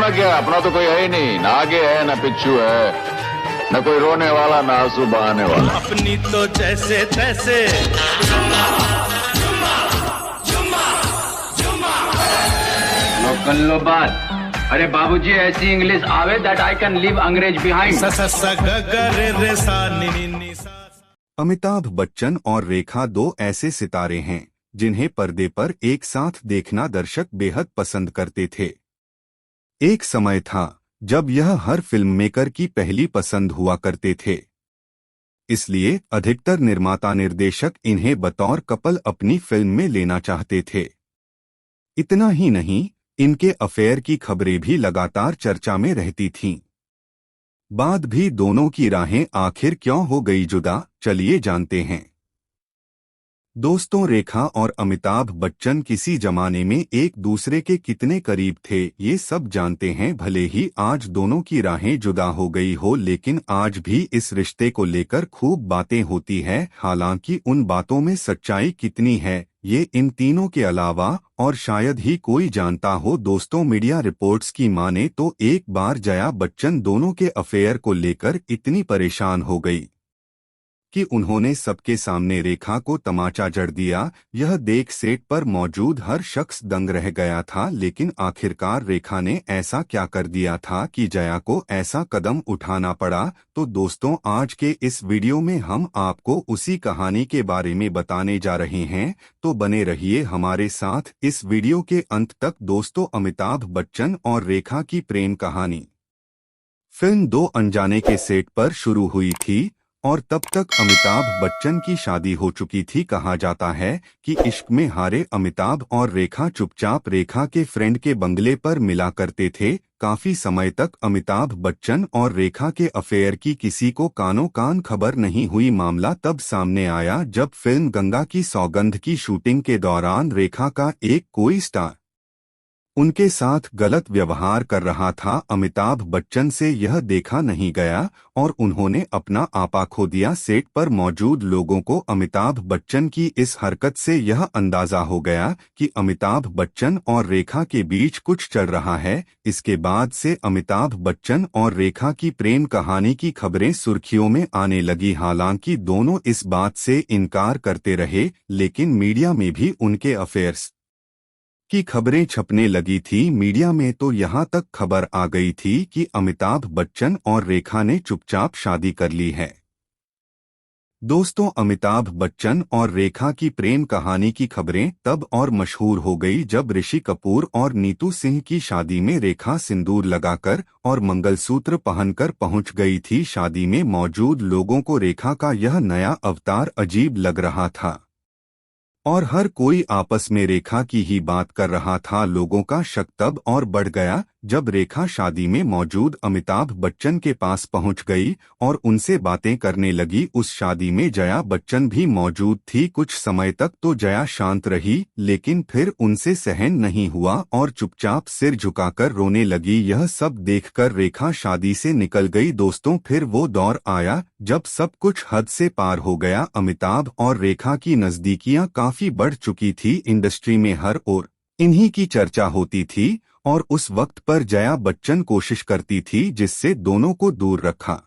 ना क्या, अपना तो कोई है ही नहीं, ना आगे है ना पिछू है, न कोई रोने वाला ना आंसू बहाने वाला। अपनी तो जैसे तैसे कर लो बात। अरे बाबूजी ऐसी इंग्लिश आवे दैट आई कैन लीव अंग्रेज बिहाइंड। अमिताभ बच्चन और रेखा दो ऐसे सितारे हैं जिन्हें पर्दे पर एक साथ देखना दर्शक बेहद पसंद करते थे। एक समय था जब यह हर फिल्म मेकर की पहली पसंद हुआ करते थे, इसलिए अधिकतर निर्माता निर्देशक इन्हें बतौर कपल अपनी फिल्म में लेना चाहते थे। इतना ही नहीं, इनके अफेयर की खबरें भी लगातार चर्चा में रहती थीं। बाद भी दोनों की राहें आखिर क्यों हो गई जुदा, चलिए जानते हैं। दोस्तों, रेखा और अमिताभ बच्चन किसी जमाने में एक दूसरे के कितने करीब थे ये सब जानते हैं। भले ही आज दोनों की राहें जुदा हो गई हो, लेकिन आज भी इस रिश्ते को लेकर खूब बातें होती है। हालांकि उन बातों में सच्चाई कितनी है ये इन तीनों के अलावा और शायद ही कोई जानता हो। दोस्तों, मीडिया रिपोर्ट्स की माने तो एक बार जया बच्चन दोनों के अफेयर को लेकर इतनी परेशान हो गई कि उन्होंने सबके सामने रेखा को तमाचा जड़ दिया। यह देख सेट पर मौजूद हर शख्स दंग रह गया था। लेकिन आखिरकार रेखा ने ऐसा क्या कर दिया था कि जया को ऐसा कदम उठाना पड़ा? तो दोस्तों, आज के इस वीडियो में हम आपको उसी कहानी के बारे में बताने जा रहे हैं, तो बने रहिए हमारे साथ इस वीडियो के अंत तक। दोस्तों, अमिताभ बच्चन और रेखा की प्रेम कहानी फिल्म दो अनजाने के सेट पर शुरू हुई थी और तब तक अमिताभ बच्चन की शादी हो चुकी थी। कहा जाता है कि इश्क में हारे अमिताभ और रेखा चुपचाप रेखा के फ्रेंड के बंगले पर मिला करते थे। काफी समय तक अमिताभ बच्चन और रेखा के अफेयर की किसी को कानों कान खबर नहीं हुई। मामला तब सामने आया जब फिल्म गंगा की सौगंध की शूटिंग के दौरान रेखा का एक कोई स्टार उनके साथ गलत व्यवहार कर रहा था। अमिताभ बच्चन से यह देखा नहीं गया और उन्होंने अपना आपा खो दिया। सेट पर मौजूद लोगों को अमिताभ बच्चन की इस हरकत से यह अंदाजा हो गया कि अमिताभ बच्चन और रेखा के बीच कुछ चल रहा है। इसके बाद से अमिताभ बच्चन और रेखा की प्रेम कहानी की खबरें सुर्खियों में आने लगी। हालांकि दोनों इस बात से इनकार करते रहे, लेकिन मीडिया में भी उनके अफेयर्स की खबरें छपने लगी थी। मीडिया में तो यहां तक खबर आ गई थी कि अमिताभ बच्चन और रेखा ने चुपचाप शादी कर ली है। दोस्तों, अमिताभ बच्चन और रेखा की प्रेम कहानी की खबरें तब और मशहूर हो गई जब ऋषि कपूर और नीतू सिंह की शादी में रेखा सिंदूर लगाकर और मंगलसूत्र पहनकर पहुंच गई थी। शादी में मौजूद लोगों को रेखा का यह नया अवतार अजीब लग रहा था और हर कोई आपस में रेखा की ही बात कर रहा था। लोगों का शक तब और बढ़ गया जब रेखा शादी में मौजूद अमिताभ बच्चन के पास पहुंच गई और उनसे बातें करने लगी। उस शादी में जया बच्चन भी मौजूद थी। कुछ समय तक तो जया शांत रही, लेकिन फिर उनसे सहन नहीं हुआ और चुपचाप सिर झुकाकर रोने लगी। यह सब देखकर रेखा शादी से निकल गई। दोस्तों, फिर वो दौर आया जब सब कुछ हद से पार हो गया। अमिताभ और रेखा की नजदीकियां काफी बढ़ चुकी थी। इंडस्ट्री में हर ओर इन्हीं की चर्चा होती थी और उस वक्त पर जया बच्चन कोशिश करती थी जिससे दोनों को दूर रखा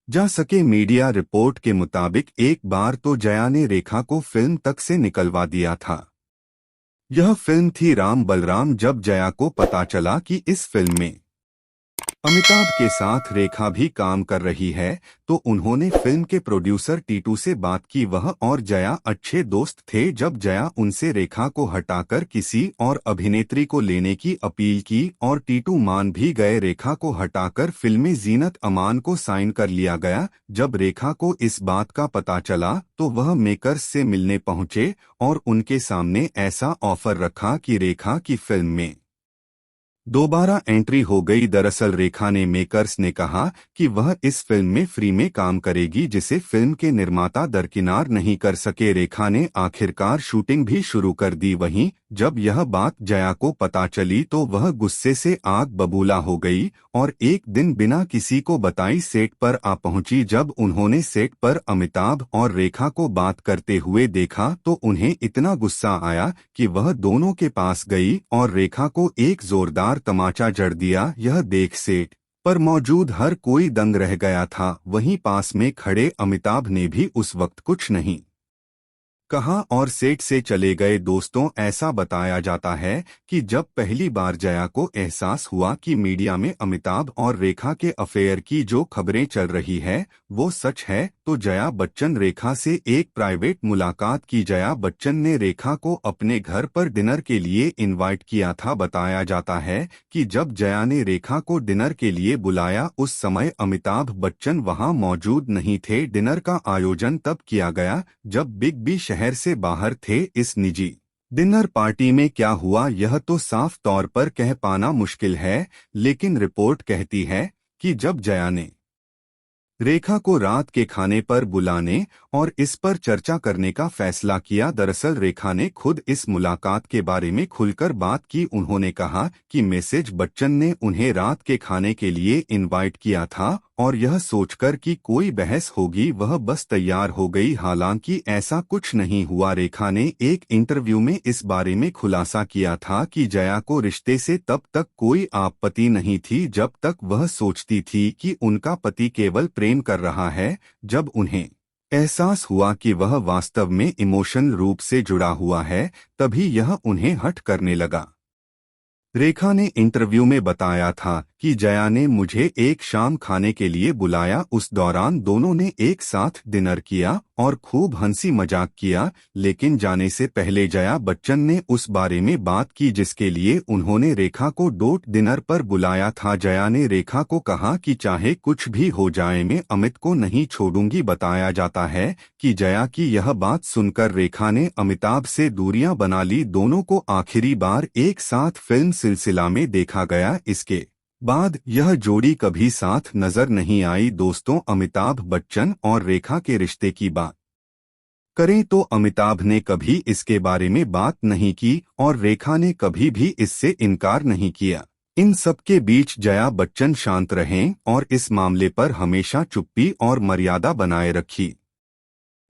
जा सके। मीडिया रिपोर्ट के मुताबिक एक बार तो जया ने रेखा को फिल्म तक से निकलवा दिया था। यह फिल्म थी राम बलराम। जब जया को पता चला कि इस फिल्म में अमिताभ के साथ रेखा भी काम कर रही है, तो उन्होंने फिल्म के प्रोड्यूसर टीटू से बात की। वह और जया अच्छे दोस्त थे। जब जया उनसे रेखा को हटाकर किसी और अभिनेत्री को लेने की अपील की और टीटू मान भी गए। रेखा को हटाकर फिल्में जीनत अमान को साइन कर लिया गया। जब रेखा को इस बात का पता चला तो वह मेकर्स से मिलने पहुंचे और उनके सामने ऐसा ऑफर रखा कि रेखा की फिल्म में दोबारा एंट्री हो गई। दरअसल रेखा ने मेकर्स ने कहा कि वह इस फिल्म में फ्री में काम करेगी, जिसे फिल्म के निर्माता दरकिनार नहीं कर सके। रेखा ने आखिरकार शूटिंग भी शुरू कर दी। वहीं जब यह बात जया को पता चली तो वह गुस्से से आग बबूला हो गई और एक दिन बिना किसी को बताई सेट पर आ पहुंची। जब उन्होंने सेट पर अमिताभ और रेखा को बात करते हुए देखा तो उन्हें इतना गुस्सा आया कि वह दोनों के पास गई और रेखा को एक जोरदार जोरदार तमाचा जड़ दिया। यह देख सेट पर मौजूद हर कोई दंग रह गया था। वहीं पास में खड़े अमिताभ ने भी उस वक्त कुछ नहीं कहा और सेट से चले गए। दोस्तों, ऐसा बताया जाता है कि जब पहली बार जया को एहसास हुआ कि मीडिया में अमिताभ और रेखा के अफेयर की जो खबरें चल रही है वो सच है, तो जया बच्चन रेखा से एक प्राइवेट मुलाकात की। जया बच्चन ने रेखा को अपने घर पर डिनर के लिए इनवाइट किया था। बताया जाता है कि जब जया ने रेखा को डिनर के लिए बुलाया उस समय अमिताभ बच्चन वहां मौजूद नहीं थे। डिनर का आयोजन तब किया गया जब बिग बी शहर से बाहर थे। इस निजी डिनर पार्टी में क्या हुआ यह तो साफ तौर पर कह पाना मुश्किल है, लेकिन रिपोर्ट कहती है कि जब जया ने रेखा को रात के खाने पर बुलाने और इस पर चर्चा करने का फैसला किया। दरअसल रेखा ने खुद इस मुलाकात के बारे में खुलकर बात की। उन्होंने कहा कि मिसेज बच्चन ने उन्हें रात के खाने के लिए इनवाइट किया था और यह सोचकर कि कोई बहस होगी वह बस तैयार हो गई। हालांकि ऐसा कुछ नहीं हुआ। रेखा ने एक इंटरव्यू में इस बारे में खुलासा किया था कि जया को रिश्ते से तब तक कोई आपत्ति नहीं थी जब तक वह सोचती थी कि उनका पति केवल प्रेम कर रहा है। जब उन्हें एहसास हुआ कि वह वास्तव में इमोशनल रूप से जुड़ा हुआ है तभी यह उन्हें हर्ट करने लगा। रेखा ने इंटरव्यू में बताया था कि जया ने मुझे एक शाम खाने के लिए बुलाया। उस दौरान दोनों ने एक साथ डिनर किया और खूब हंसी मजाक किया, लेकिन जाने से पहले जया बच्चन ने उस बारे में बात की जिसके लिए उन्होंने रेखा को डिनर पर बुलाया था। जया ने रेखा को कहा कि चाहे कुछ भी हो जाए मैं अमित को नहीं छोड़ूंगी। बताया जाता है कि जया की यह बात सुनकर रेखा ने अमिताभ से दूरियां बना ली। दोनों को आखिरी बार एक साथ फिल्म सिलसिला में देखा गया। इसके बाद यह जोड़ी कभी साथ नजर नहीं आई। दोस्तों, अमिताभ बच्चन और रेखा के रिश्ते की बात करें तो अमिताभ ने कभी इसके बारे में बात नहीं की और रेखा ने कभी भी इससे इनकार नहीं किया। इन सब के बीच जया बच्चन शांत रहें और इस मामले पर हमेशा चुप्पी और मर्यादा बनाए रखी।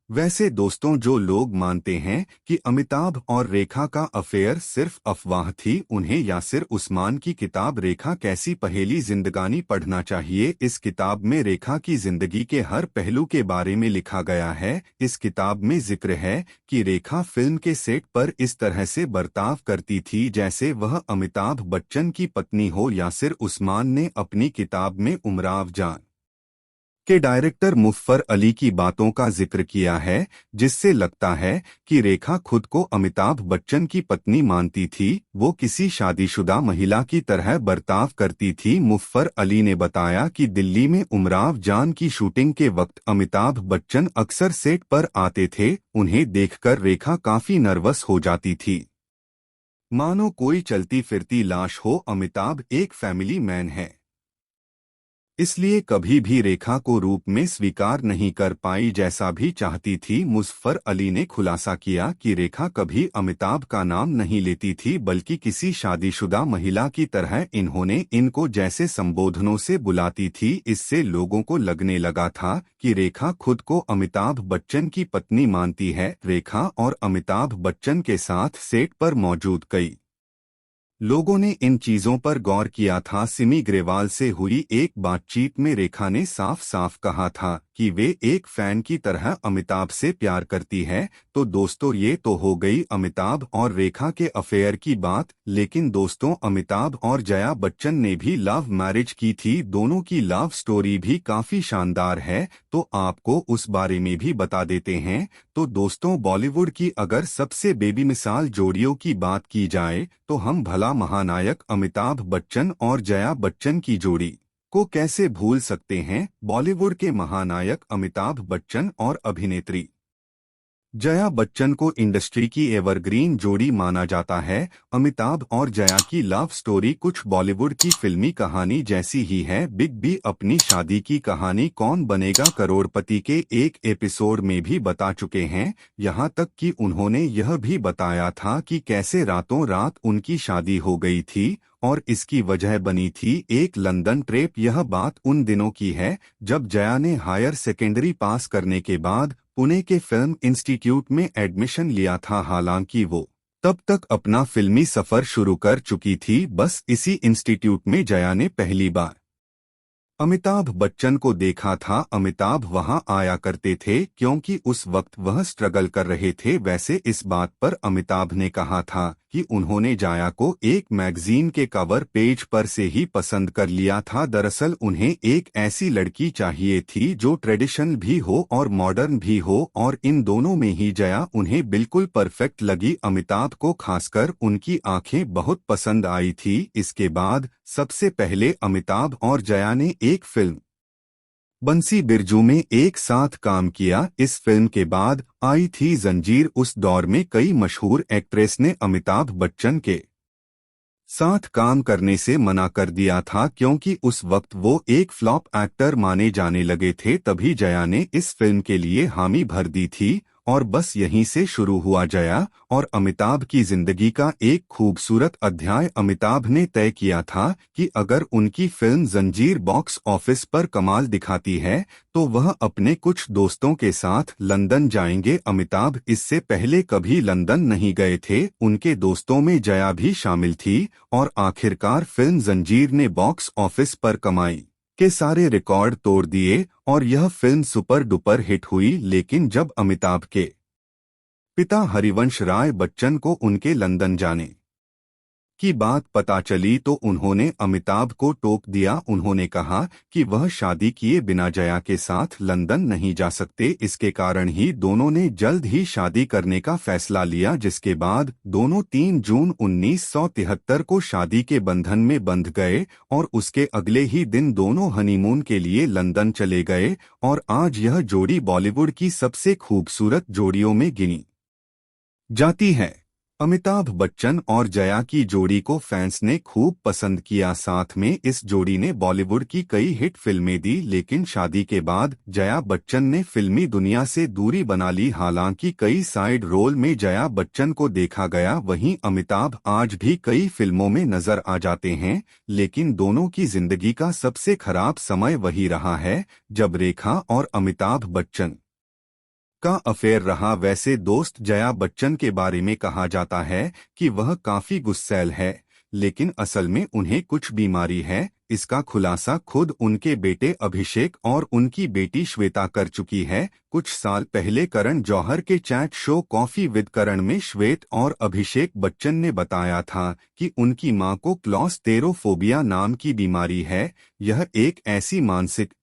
वैसे दोस्तों, जो लोग मानते हैं कि अमिताभ और रेखा का अफेयर सिर्फ अफवाह थी, उन्हें यासिर उस्मान की किताब रेखा कैसी पहेली जिंदगानी पढ़ना चाहिए। इस किताब में रेखा की जिंदगी के हर पहलू के बारे में लिखा गया है। इस किताब में जिक्र है कि रेखा फिल्म के सेट पर इस तरह से बर्ताव करती थी जैसे वह अमिताभ बच्चन की पत्नी हो। यासिर उस्मान ने अपनी किताब में उमराव जान के डायरेक्टर मुज़फ़्फ़र अली की बातों का जिक्र किया है, जिससे लगता है कि रेखा खुद को अमिताभ बच्चन की पत्नी मानती थी। वो किसी शादीशुदा महिला की तरह बर्ताव करती थी। मुज़फ़्फ़र अली ने बताया कि दिल्ली में उमराव जान की शूटिंग के वक्त अमिताभ बच्चन अक्सर सेट पर आते थे। उन्हें देखकर रेखा काफी नर्वस हो जाती थी, मानो कोई चलती फिरती लाश हो। अमिताभ एक फैमिली मैन है, इसलिए कभी भी रेखा को रूप में स्वीकार नहीं कर पाई जैसा भी चाहती थी। मुज़फ़्फ़र अली ने खुलासा किया कि रेखा कभी अमिताभ का नाम नहीं लेती थी, बल्कि किसी शादीशुदा महिला की तरह इन्होंने इनको जैसे संबोधनों से बुलाती थी। इससे लोगों को लगने लगा था कि रेखा खुद को अमिताभ बच्चन की पत्नी मानती है। रेखा और अमिताभ बच्चन के साथ सेट पर मौजूद कई लोगों ने इन चीजों पर गौर किया था। सिमी ग्रेवाल से हुई एक बातचीत में रेखा ने साफ साफ कहा था कि वे एक फैन की तरह अमिताभ से प्यार करती है। तो दोस्तों, ये तो हो गई अमिताभ और रेखा के अफेयर की बात, लेकिन दोस्तों, अमिताभ और जया बच्चन ने भी लव मैरिज की थी। दोनों की लव स्टोरी भी काफी शानदार है, तो आपको उस बारे में भी बता देते हैं। तो दोस्तों, बॉलीवुड की अगर सबसे बेमिसाल जोड़ियों की बात की जाए तो हम भला महानायक अमिताभ बच्चन और जया बच्चन की जोड़ी को कैसे भूल सकते हैं। बॉलीवुड के महानायक अमिताभ बच्चन और अभिनेत्री जया बच्चन को इंडस्ट्री की एवरग्रीन जोड़ी माना जाता है। अमिताभ और जया की लव स्टोरी कुछ बॉलीवुड की फिल्मी कहानी जैसी ही है। बिग बी अपनी शादी की कहानी कौन बनेगा करोड़पति के एक एपिसोड में भी बता चुके हैं। यहाँ तक कि उन्होंने यह भी बताया था कि कैसे रातों रात उनकी शादी हो गई थी और इसकी वजह बनी थी एक लंदन ट्रिप। यह बात उन दिनों की है जब जया ने हायर सेकेंडरी पास करने के बाद पुणे के फिल्म इंस्टीट्यूट में एडमिशन लिया था। हालांकि वो तब तक अपना फिल्मी सफर शुरू कर चुकी थी। बस इसी इंस्टीट्यूट में जया ने पहली बार अमिताभ बच्चन को देखा था। अमिताभ वहां आया करते थे क्योंकि उस वक्त वह स्ट्रगल कर रहे थे। वैसे इस बात पर अमिताभ ने कहा था कि उन्होंने जया को एक मैगजीन के कवर पेज पर से ही पसंद कर लिया था। दरअसल उन्हें एक ऐसी लड़की चाहिए थी जो ट्रेडिशनल भी हो और मॉडर्न भी हो, और इन दोनों में ही जया उन्हें बिल्कुल परफेक्ट लगी। अमिताभ को खासकर उनकी आंखें बहुत पसंद आई थी। इसके बाद सबसे पहले अमिताभ और जया ने एक फिल्म बंसी बिरजू में एक साथ काम किया। इस फिल्म के बाद आई थी जंजीर। उस दौर में कई मशहूर एक्ट्रेस ने अमिताभ बच्चन के साथ काम करने से मना कर दिया था क्योंकि उस वक्त वो एक फ्लॉप एक्टर माने जाने लगे थे। तभी जया ने इस फिल्म के लिए हामी भर दी थी और बस यहीं से शुरू हुआ जया और अमिताभ की जिंदगी का एक खूबसूरत अध्याय। अमिताभ ने तय किया था कि अगर उनकी फिल्म जंजीर बॉक्स ऑफिस पर कमाल दिखाती है तो वह अपने कुछ दोस्तों के साथ लंदन जाएंगे। अमिताभ इससे पहले कभी लंदन नहीं गए थे। उनके दोस्तों में जया भी शामिल थी और आखिरकार फिल्म जंजीर ने बॉक्स ऑफिस पर कमाई के सारे रिकॉर्ड तोड़ दिए और यह फिल्म सुपर डुपर हिट हुई। लेकिन जब अमिताभ के पिता हरिवंश राय बच्चन को उनके लंदन जाने की बात पता चली तो उन्होंने अमिताभ को टोक दिया। उन्होंने कहा कि वह शादी किए बिना जया के साथ लंदन नहीं जा सकते। इसके कारण ही दोनों ने जल्द ही शादी करने का फैसला लिया, जिसके बाद दोनों 3 जून 1973 को शादी के बंधन में बंध गए और उसके अगले ही दिन दोनों हनीमून के लिए लंदन चले गए। और आज यह जोड़ी बॉलीवुड की सबसे खूबसूरत जोड़ियों में गिनी जाती है। अमिताभ बच्चन और जया की जोड़ी को फैंस ने खूब पसंद किया। साथ में इस जोड़ी ने बॉलीवुड की कई हिट फिल्में दी। लेकिन शादी के बाद जया बच्चन ने फिल्मी दुनिया से दूरी बना ली। हालांकि कई साइड रोल में जया बच्चन को देखा गया, वहीं अमिताभ आज भी कई फिल्मों में नजर आ जाते हैं। लेकिन दोनों की जिंदगी का सबसे खराब समय वही रहा है जब रेखा और अमिताभ बच्चन का अफेयर रहा। वैसे दोस्त जया बच्चन के बारे में कहा जाता है कि वह काफी गुस्सैल है, लेकिन असल में उन्हें कुछ बीमारी है। इसका खुलासा खुद उनके बेटे अभिषेक और उनकी बेटी श्वेता कर चुकी है। कुछ साल पहले करण जौहर के चैट शो कॉफी विद करण में श्वेत और अभिषेक बच्चन ने बताया था कि उनकी मां को क्लॉस्टेरोफोबिया नाम की बीमारी है। यह एक ऐसी मानसिक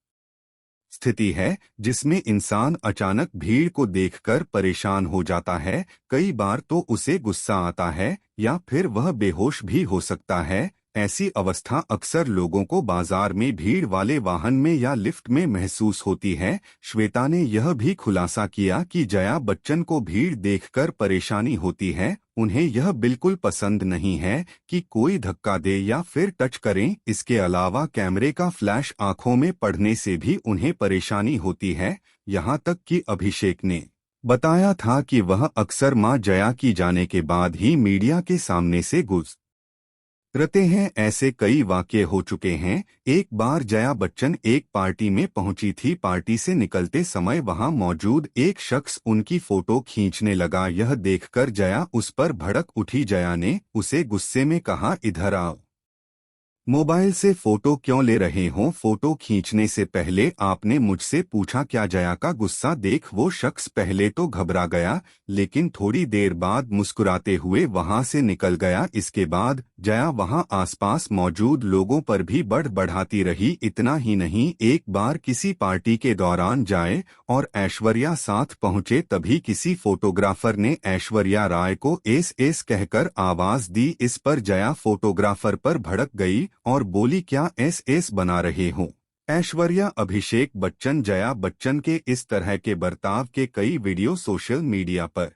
स्थिति है जिसमें इंसान अचानक भीड़ को देखकर परेशान हो जाता है। कई बार तो उसे गुस्सा आता है या फिर वह बेहोश भी हो सकता है। ऐसी अवस्था अक्सर लोगों को बाजार में भीड़ वाले वाहन में या लिफ्ट में महसूस होती है। श्वेता ने यह भी खुलासा किया कि जया बच्चन को भीड़ देखकर परेशानी होती है। उन्हें यह बिल्कुल पसंद नहीं है कि कोई धक्का दे या फिर टच करें। इसके अलावा कैमरे का फ्लैश आंखों में पड़ने से भी उन्हें परेशानी होती है। यहाँ तक कि अभिषेक ने बताया था कि वह अक्सर मां जया की जाने के बाद ही मीडिया के सामने से गुजरते हैं। ऐसे कई वाकये हो चुके हैं। एक बार जया बच्चन एक पार्टी में पहुंची थी। पार्टी से निकलते समय वहां मौजूद एक शख्स उनकी फोटो खींचने लगा। यह देखकर जया उस पर भड़क उठी। जया ने उसे गुस्से में कहा, इधर आओ, मोबाइल से फोटो क्यों ले रहे हो? फोटो खींचने से पहले आपने मुझसे पूछा क्या? जया का गुस्सा देख वो शख्स पहले तो घबरा गया, लेकिन थोड़ी देर बाद मुस्कुराते हुए वहां से निकल गया। इसके बाद जया वहां आसपास मौजूद लोगों पर भी बढ़ाती रही। इतना ही नहीं, एक बार किसी पार्टी के दौरान जाए और ऐश्वर्या साथ पहुंचे, तभी किसी फोटोग्राफर ने ऐश्वर्या राय को एस कहकर आवाज दी। इस पर जया फोटोग्राफर पर भड़क गई और बोली, क्या एस बना रहे हो? ऐश्वर्या अभिषेक बच्चन जया बच्चन के इस तरह के बर्ताव के कई वीडियो सोशल मीडिया पर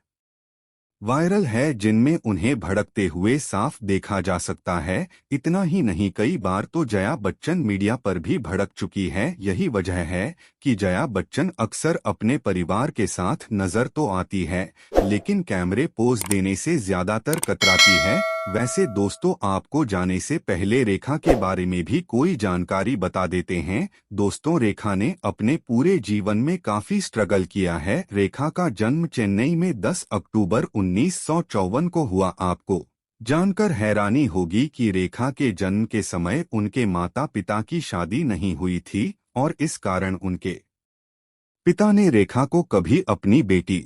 वायरल है, जिनमें उन्हें भड़कते हुए साफ देखा जा सकता है। इतना ही नहीं, कई बार तो जया बच्चन मीडिया पर भी भड़क चुकी है। यही वजह है कि जया बच्चन अक्सर अपने परिवार के साथ नजर तो आती है, लेकिन कैमरे पोज देने से ज्यादातर कतराती है। वैसे दोस्तों, आपको जाने से पहले रेखा के बारे में भी कोई जानकारी बता देते हैं। दोस्तों, रेखा ने अपने पूरे जीवन में काफी स्ट्रगल किया है। रेखा का जन्म चेन्नई में 10 अक्टूबर 1954 को हुआ। आपको जानकर हैरानी होगी कि रेखा के जन्म के समय उनके माता पिता की शादी नहीं हुई थी और इस कारण उनके पिता ने रेखा को कभी अपनी बेटी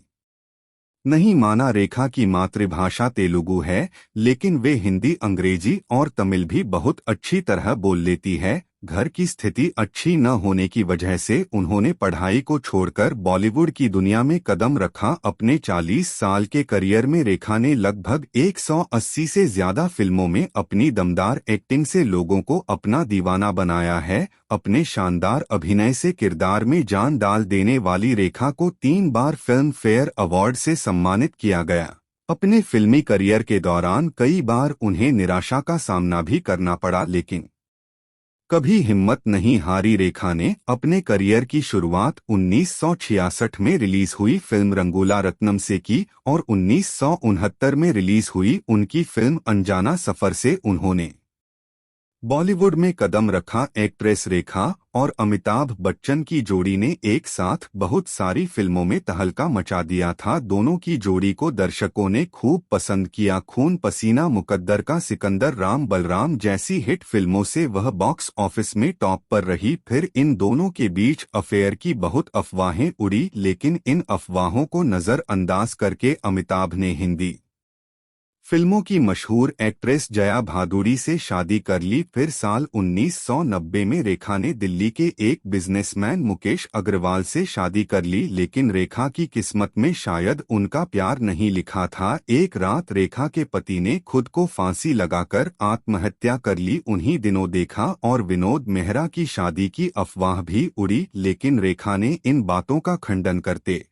नहीं माना। रेखा की मातृभाषा तेलुगु है, लेकिन वे हिंदी, अंग्रेजी और तमिल भी बहुत अच्छी तरह बोल लेती है। घर की स्थिति अच्छी न होने की वजह से उन्होंने पढ़ाई को छोड़कर बॉलीवुड की दुनिया में कदम रखा। अपने 40 साल के करियर में रेखा ने लगभग 180 से ज्यादा फिल्मों में अपनी दमदार एक्टिंग से लोगों को अपना दीवाना बनाया है। अपने शानदार अभिनय से किरदार में जान डाल देने वाली रेखा को 3 बार फिल्म फेयर अवार्ड से सम्मानित किया गया। अपने फिल्मी करियर के दौरान कई बार उन्हें निराशा का सामना भी करना पड़ा, लेकिन कभी हिम्मत नहीं हारी। रेखा ने अपने करियर की शुरुआत 1966 में रिलीज हुई फिल्म रंगूला रत्नम से की और 1969 में रिलीज हुई उनकी फिल्म अनजाना सफर से उन्होंने बॉलीवुड में कदम रखा। एक्ट्रेस रेखा और अमिताभ बच्चन की जोड़ी ने एक साथ बहुत सारी फिल्मों में तहलका मचा दिया था। दोनों की जोड़ी को दर्शकों ने खूब पसंद किया। खून पसीना, मुकद्दर का सिकंदर, राम बलराम जैसी हिट फिल्मों से वह बॉक्स ऑफिस में टॉप पर रही। फिर इन दोनों के बीच अफेयर की बहुत अफवाहें उड़ी, लेकिन इन अफवाहों को नजरअंदाज करके अमिताभ ने हिंदी फिल्मों की मशहूर एक्ट्रेस जया भादुड़ी से शादी कर ली। फिर साल 1990 में रेखा ने दिल्ली के एक बिजनेसमैन मुकेश अग्रवाल से शादी कर ली, लेकिन रेखा की किस्मत में शायद उनका प्यार नहीं लिखा था। एक रात रेखा के पति ने खुद को फांसी लगाकर आत्महत्या कर ली। उन्हीं दिनों देखा और विनोद मेहरा की शादी की अफवाह भी उड़ी, लेकिन रेखा ने इन बातों का खंडन करते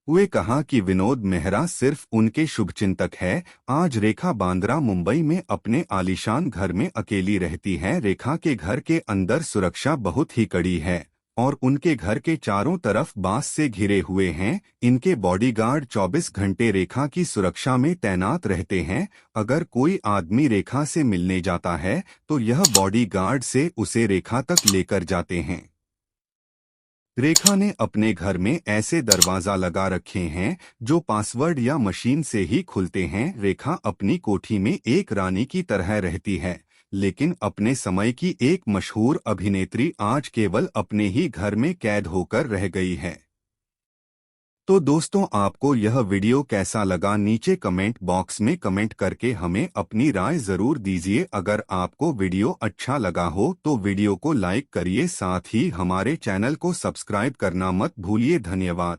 हुए कहा कि विनोद मेहरा सिर्फ उनके शुभचिंतक है। आज रेखा बांद्रा, मुंबई में अपने आलीशान घर में अकेली रहती है। रेखा के घर के अंदर सुरक्षा बहुत ही कड़ी है और उनके घर के चारों तरफ बांस से घिरे हुए हैं। इनके बॉडीगार्ड 24 घंटे रेखा की सुरक्षा में तैनात रहते हैं। अगर कोई आदमी रेखा से मिलने जाता है तो यह बॉडीगार्ड से उसे रेखा तक लेकर जाते हैं। रेखा ने अपने घर में ऐसे दरवाजा लगा रखे हैं जो पासवर्ड या मशीन से ही खुलते हैं। रेखा अपनी कोठी में एक रानी की तरह रहती है, लेकिन अपने समय की एक मशहूर अभिनेत्री आज केवल अपने ही घर में कैद होकर रह गई है। तो दोस्तों, आपको यह वीडियो कैसा लगा नीचे कमेंट बॉक्स में कमेंट करके हमें अपनी राय जरूर दीजिए। अगर आपको वीडियो अच्छा लगा हो तो वीडियो को लाइक करिए, साथ ही हमारे चैनल को सब्सक्राइब करना मत भूलिए। धन्यवाद।